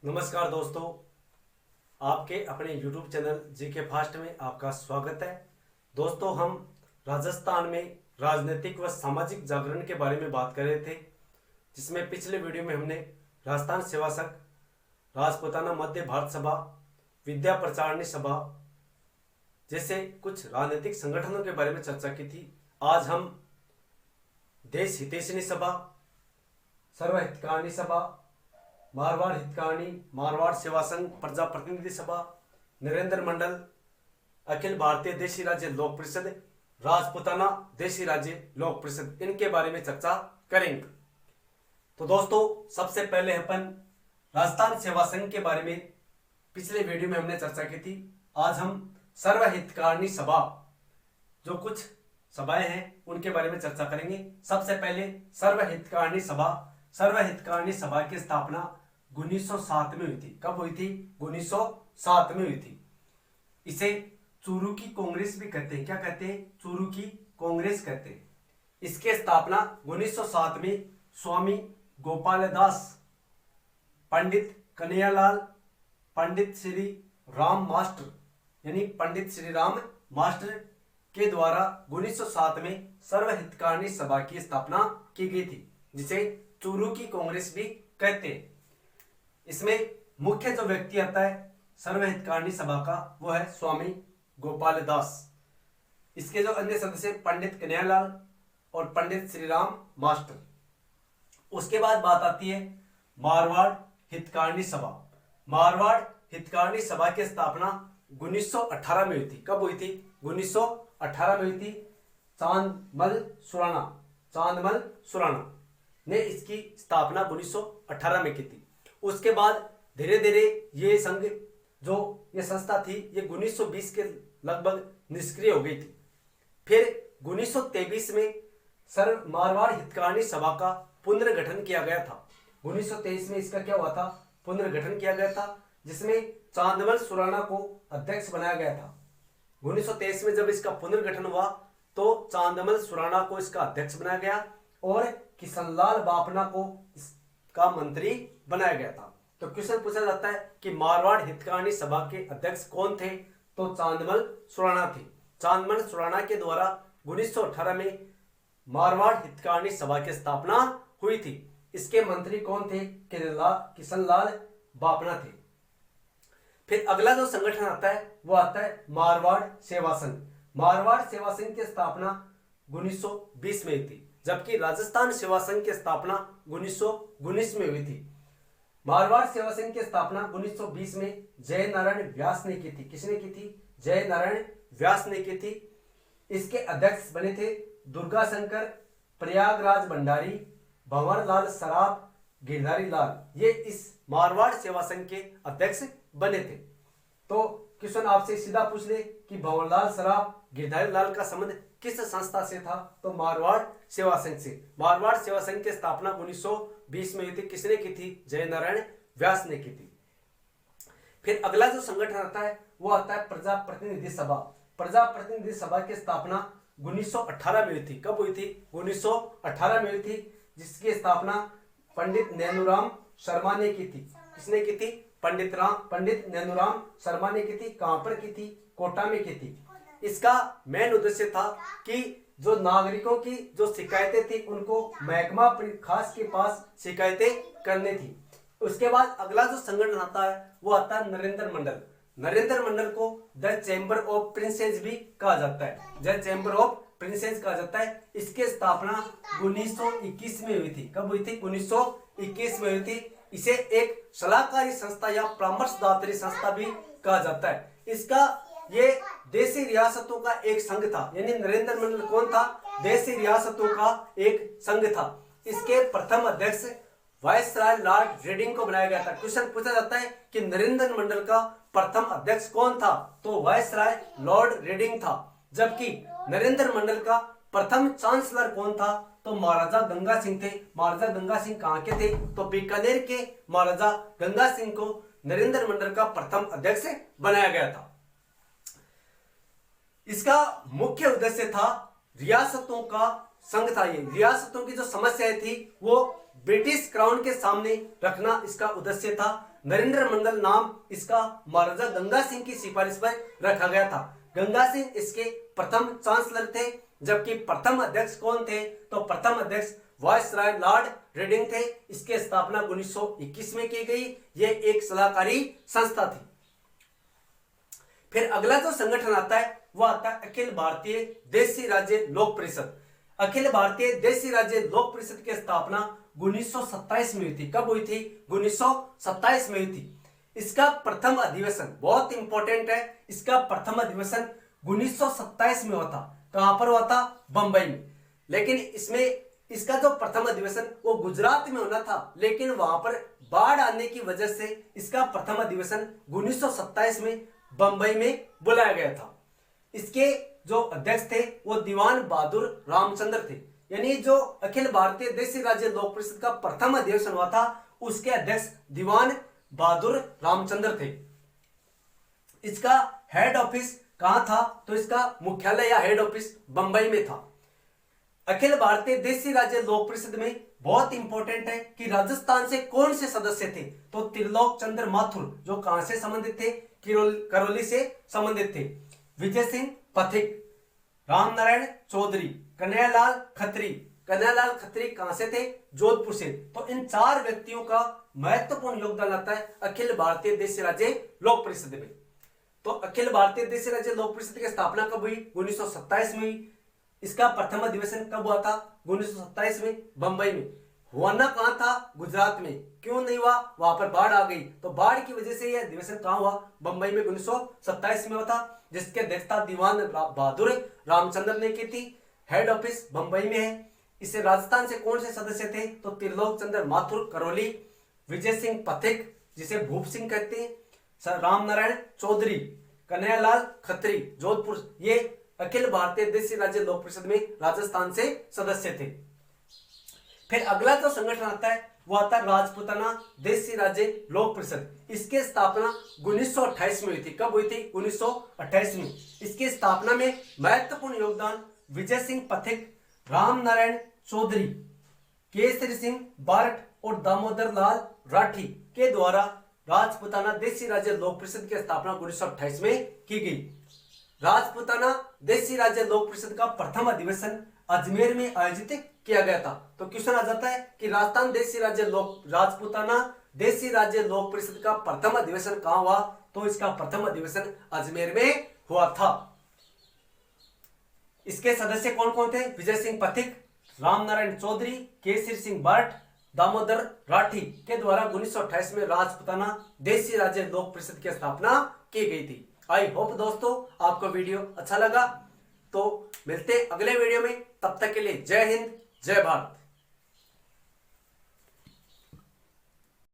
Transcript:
नमस्कार दोस्तों, आपके अपने YouTube चैनल जीके फास्ट में आपका स्वागत है। दोस्तों, हम राजस्थान में राजनीतिक व सामाजिक जागरण के बारे में बात कर रहे थे, जिसमें पिछले वीडियो में हमने राजस्थान सेवा संघ, राजपूताना मध्य भारत सभा, विद्या प्रचारणी सभा जैसे कुछ राजनीतिक संगठनों के बारे में चर्चा की थी। आज हम देश हितैषिणी सभा, सर्व हितकारिणी सभा, मारवाड़ हितकारिणी, मारवाड़ सेवा संघ, प्रजा प्रतिनिधि सभा, नरेंद्र मंडल, अखिल भारतीय देशी राज्य लोक परिषद, राजपूताना देशी राज्य लोक परिषद, इनके बारे में चर्चा करेंगे। तो दोस्तों, सबसे पहले अपन राजस्थान सेवा संघ के बारे में पिछले वीडियो में हमने चर्चा की थी। आज हम सर्व हितकारिणी सभा, जो कुछ सभाएं हैं उनके बारे में चर्चा करेंगे। सबसे पहले सर्व हितकारिणी सभा। सर्व हितकारिणी सभा की स्थापना 1907 में हुई थी। कब हुई थी? 1907 में हुई थी। इसे चूरू की कांग्रेस भी कहते हैं। क्या कहते हैं? चूरू की कांग्रेस कहते हैं। इसके स्थापना 1907 में स्वामी गोपालदास, पंडित कन्हैयालाल, पंडित श्री राम मास्टर यानी पंडित श्री राम मास्टर के द्वारा 1907 में सर्व हितकारिणी सभा की स्थापना की गई थी, जिसे चूरू की कांग्रेस भी कहते हैं। इसमें मुख्य जो व्यक्ति आता है सर्व हितकारिणी सभा का, वो है स्वामी गोपालदास। इसके जो अन्य सदस्य पंडित कन्हैयालाल और पंडित श्रीराम मास्टर। उसके बाद बात आती है मारवाड़ हितकारिणी सभा। मारवाड़ हितकारिणी सभा की स्थापना 1918 में हुई थी। कब हुई थी? 1918 में हुई थी। चांदमल सुराणा ने इसकी स्थापना 1918 में की थी। उसके बाद धीरे धीरे ये संघ, जो ये संस्था थी, ये 1920 के लगभग निष्क्रिय हो गई थी। फिर 1923 में सर्व मारवाड़ हितकारिणी सभा का पुनर्गठन किया गया था। 1923 में इसका क्या हुआ था? पुनर्गठन किया गया था, जिसमें चांदमल सुराणा को अध्यक्ष बनाया गया था। 1923 में जब इसका पुनर्गठन हुआ तो चांदमल सुराणा को इसका अध्यक्ष बनाया गया और किशनलाल बापना को इसका मंत्री बनाया गया था। तो क्वेश्चन पूछा जाता है कि मारवाड़ हितकारिणी सभा के अध्यक्ष कौन थे? तो चांदमल सुराणा थे। चांदमल सुराणा के द्वारा 1918 में मारवाड़ हितकारिणी सभा की स्थापना हुई थी। इसके मंत्री कौन थे? किशनलाल बापना थे। फिर अगला जो संगठन आता है वो आता है मारवाड़ सेवा संघ। मारवाड़ सेवा संघ की स्थापना 1920 में हुई थी, जबकि राजस्थान सेवा संघ की स्थापना 1919 में हुई थी। मारवाड़ सेवा संघ की स्थापना 1920 में जय नारायण व्यास ने की थी। किसने की थी? जय नारायण व्यास ने की थी। इसके अध्यक्ष बने थे दुर्गा शंकर, प्रयागराज भंडारी, भंवरलाल सराफ, गिरधारी लाल। ये इस मारवाड़ सेवा संघ के अध्यक्ष बने थे। तो क्वेश्चन आपसे सीधा पूछ ले कि भंवरलाल सराफ, गिरधारी लाल का संबंध किस संस्था से था? तो मारवाड़ सेवा संघ से। मारवाड़ सेवा संघ की स्थापना 1920 में हुई थी। किसने की थी? जय नारायण व्यास ने की थी। फिर अगला जो संगठन आता है वो आता है प्रजा प्रतिनिधि सभा। प्रजा प्रतिनिधि सभा की स्थापना 1918 में हुई थी। कब हुई थी? 1918 में हुई थी, जिसकी स्थापना पंडित नैनूराम शर्मा ने की थी। किसने की थी? पंडित नैनूराम शर्मा ने की थी। कहां पर की थी? कोटा में की थी। इसका मेन उद्देश्य था कि जो नागरिकों की जो शिकायतें थी उनको महकमा खास के पास शिकायतें करनी थी। उसके बाद अगला जो संगठन आता है वो आता है नरेंद्र मंडल। नरेंद्र मंडल को द चैम्बर ऑफ प्रिंसेस भी कहा जाता है। द चैम्बर ऑफ प्रिंसेस कहा जाता है। इसकी स्थापना 1921 में हुई थी। कब हुई थी? 1921 में हुई थी। इसे एक सलाहकारी संस्था या परामर्शदात्री संस्था भी कहा जाता है। इसका ये देशी रियासतों का एक संघ था। यानी नरेंद्र मंडल कौन था? देशी रियासतों का एक संघ था। इसके प्रथम अध्यक्ष वायसराय लॉर्ड रेडिंग को बनाया गया था। क्वेश्चन पूछा जाता है कि नरेंद्र मंडल का प्रथम अध्यक्ष कौन था? तो वायसराय लॉर्ड रेडिंग था। जबकि नरेंद्र मंडल का प्रथम चांसलर कौन था? तो महाराजा गंगा सिंह थे। महाराजा गंगा सिंह कहां के थे? तो बीकानेर के महाराजा गंगा सिंह को नरेंद्र मंडल का प्रथम अध्यक्ष बनाया गया था। इसका मुख्य उद्देश्य था रियासतों का संघ था। ये रियासतों की जो समस्याएं थी वो ब्रिटिश क्राउन के सामने रखना इसका उद्देश्य था। नरेंद्र मंगल नाम इसका महाराजा गंगा सिंह की सिफारिश पर रखा गया था। गंगा सिंह इसके प्रथम चांसलर थे, जबकि प्रथम अध्यक्ष कौन थे? तो प्रथम अध्यक्ष वायसराय लॉर्ड रेडिंग थे। इसकी स्थापना 1921 में की गई। यह एक सलाहकारी संस्था थी। फिर अगला जो संगठन आता है वह आता है अखिल भारतीय देशी राज्य लोक परिषद। अखिल भारतीय देशी राज्य लोक परिषद की स्थापना 1927 में हुई थी। कब हुई थी? 1927 में हुई थी। इसका प्रथम अधिवेशन बहुत इंपॉर्टेंट है। इसका प्रथम अधिवेशन 1927 में हुआ था। कहां पर हुआ था? बंबई में। लेकिन इसमें इसका जो प्रथम अधिवेशन वो गुजरात में होना था, लेकिन वहां पर बाढ़ आने की वजह से इसका प्रथम अधिवेशन 1927 में बंबई में बुलाया गया था। इसके जो अध्यक्ष थे वो दीवान बहादुर रामचंद्र थे। यानी जो अखिल भारतीय देशी राज्य लोक परिषद का प्रथम अधिवेशन हुआ था उसके अध्यक्ष दीवान बहादुर रामचंद्र थे। इसका हेड ऑफिस कहां था? तो इसका मुख्यालय या हेड ऑफिस बंबई में था। अखिल भारतीय देशी राज्य लोक परिषद में बहुत इंपॉर्टेंट है कि राजस्थान से कौन से सदस्य थे? तो त्रिलोक चंद्र माथुर, जो कहां से संबंधित थे? करौली से संबंधित थे। विजय सिंह पथिक, रामनारायण चौधरी, कन्हैयालाल खत्री। कन्हैयालाल खत्री कहां से थे? जोधपुर से। तो इन 4 व्यक्तियों का महत्वपूर्ण योगदान आता है अखिल भारतीय देशी राज्य लोक परिषद में। तो अखिल भारतीय देशी राज्य लोक परिषद की स्थापना कब हुई? 1927 में हुई। इसका प्रथम अधिवेशन कब हुआ था? 1927 में बंबई में। होना कहां था? गुजरात में। क्यों नहीं हुआ? वहां पर बाढ़ आ गई, तो बाढ़ की वजह से यह अधिवेशन कहां हुआ? बंबई में 1927 में हुआ था, जिसके अध्यक्षता दीवान बहादुर रामचंद्र ने की थी। हेड ऑफिस बंबई में है। इसे राजस्थान से कौन से सदस्य थे? तो त्रिलोक चंद्र माथुर करौली, विजय सिंह पथिक जिसे भूप सिंह कहते हैं, रामनारायण चौधरी, कन्हैयालाल खत्री जोधपुर, ये अखिल भारतीय देशी राज्य लोक परिषद में राजस्थान से सदस्य थे। फिर अगला जो संगठन आता है वो आता है राजपूताना देशी राज्य लोक परिषद। इसकी स्थापना 1928 में हुई थी। कब हुई थी? 1928 में। इसकी स्थापना में महत्वपूर्ण योगदान विजय सिंह पथिक, रामनारायण चौधरी, केसरी सिंह बारट और दामोदर लाल राठी के द्वारा राजपूताना देशी राज्य लोक परिषद की स्थापना 1928 में की गई। राजपूताना देशी राज्य लोक परिषद का प्रथम अधिवेशन अजमेर में आयोजित किया गया था। तो क्वेश्चन आ जाता है कि राजपूताना देशी राज्य लोक परिषद का प्रथम अधिवेशन कहां हुआ? तो इसका प्रथम अधिवेशन अजमेर में हुआ था। इसके सदस्य कौन कौन थे? विजय सिंह पथिक, रामनारायण चौधरी, केसरी सिंह बारट, दामोदर राठी के द्वारा 1928 में राजपूताना देशी राज्य लोक परिषद की स्थापना की गई थी। आई होप दोस्तों आपको वीडियो अच्छा लगा। तो मिलते हैं अगले वीडियो में, तब तक के लिए जय हिंद जय भारत।